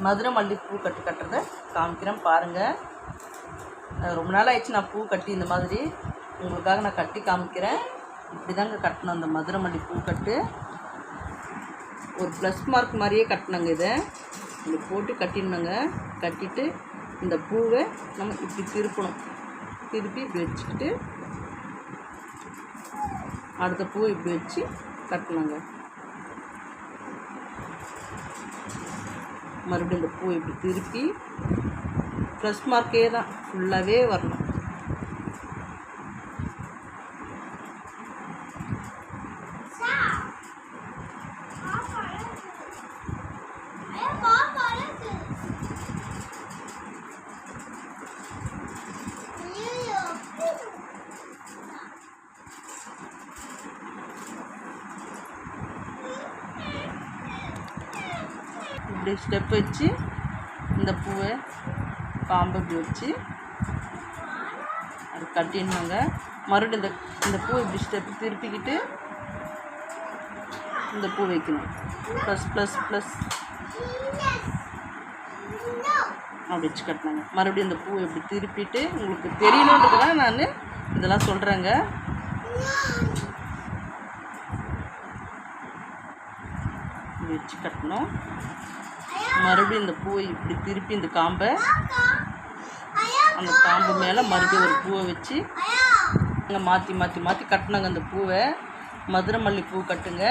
மதுரை மல்லி பூ கட்டுறதை காமிக்கிறேன் பாருங்கள். ரொம்ப நாள் ஆயிடுச்சு நான் பூ கட்டி இந்த மாதிரி உங்களுக்காக நான் கட்டி காமிக்கிறேன். இப்படி தாங்க கட்டணும் அந்த மதுரை மல்லி பூ கட்டு. ஒரு ப்ளஸ் மார்க் மாதிரியே கட்டினங்க. இதை இப்படி போட்டு கட்டிடணுங்க. கட்டிட்டு இந்த பூவை நம்ம இப்படி திருப்பணும். திருப்பி இப்படி வச்சுக்கிட்டு அடுத்த பூவை இப்படி வச்சு கட்டணுங்க. மறுபடியும் இந்த பூவை இப்படி திருப்பி ப்ளஸ் மார்க்கே தான் ஃபுல்லாகவே வரணும். இப்படி ஸ்டெப் வச்சு இந்த பூவை காம்பு இப்படி வச்சு அது கட்டிடணுங்க. மறுபடியும் இந்த பூவை இப்படி ஸ்டெப் திருப்பிக்கிட்டு இந்த பூ வைக்கணும். ப்ளஸ் ப்ளஸ் ப்ளஸ் அப்படி வச்சு கட்டினாங்க. மறுபடியும் இந்த பூவை இப்படி திருப்பிட்டு உங்களுக்கு தெரியணுன்றதுக்காக நான் இதெல்லாம் சொல்கிறேங்க. இப்படி வச்சு கட்டணும். மறுபடியும் இந்த பூவை இப்படி திருப்பி இந்த காம்பை அந்த காம்பு மேலே மறுபடியும் ஒரு பூவை வச்சு மாற்றி மாற்றி மாற்றி கட்டினாங்க. அந்த பூவை மதுரை மல்லி பூ கட்டுங்க.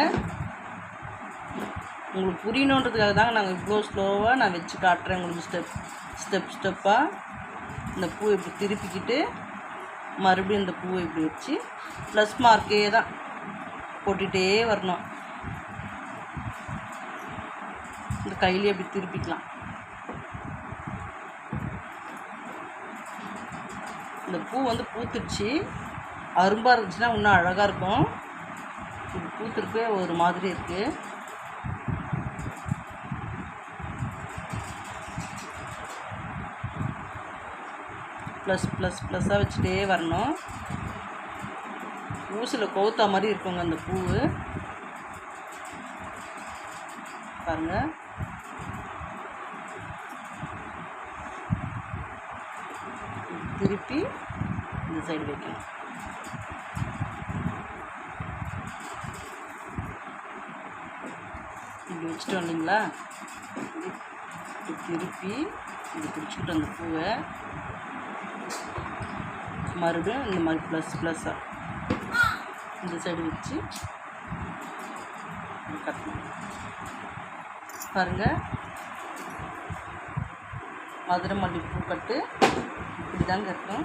உங்களுக்கு புரியணுன்றதுக்காக தாங்க நாங்கள் இவ்வளோ ஸ்லோவாக நான் வச்சு காட்டுறேன் உங்களுக்கு. ஸ்டெப்பாக இந்த பூவை இப்படி திருப்பிக்கிட்டு மறுபடியும் இந்த பூவை இப்படி வச்சு ப்ளஸ் மார்க்கே தான் போட்டுகிட்டே வரணும். இந்த கையிலே அப்படி திருப்பிக்கலாம். இந்த பூ பூத்துடுச்சு. அரும்பாக இருந்துச்சுன்னா இன்னும் அழகாக இருக்கும். இது பூத்துருக்கே ஒரு மாதிரி இருக்குது. ப்ளஸ் ப்ளஸ் ப்ளஸ்ஸாக வச்சுட்டே வரணும். ஊசில் கவுத்தா மாதிரி இருக்குங்க அந்த பூ பாருங்கள். திருப்பி இந்த சைடு வைக்கணும். இப்படி வச்சுட்டு வந்தீங்களா, இப்படி திருப்பி இப்படி பிடிச்சிக்கிட்டு அந்த பூவை மறுபடியும் இந்த மாதிரி ப்ளஸ்ஸாக இந்த சைடு வச்சு கட்டணும். பாருங்கள், மதுரை மல்லி பூ கட்டு இப்படி தாங்க இருக்கும்.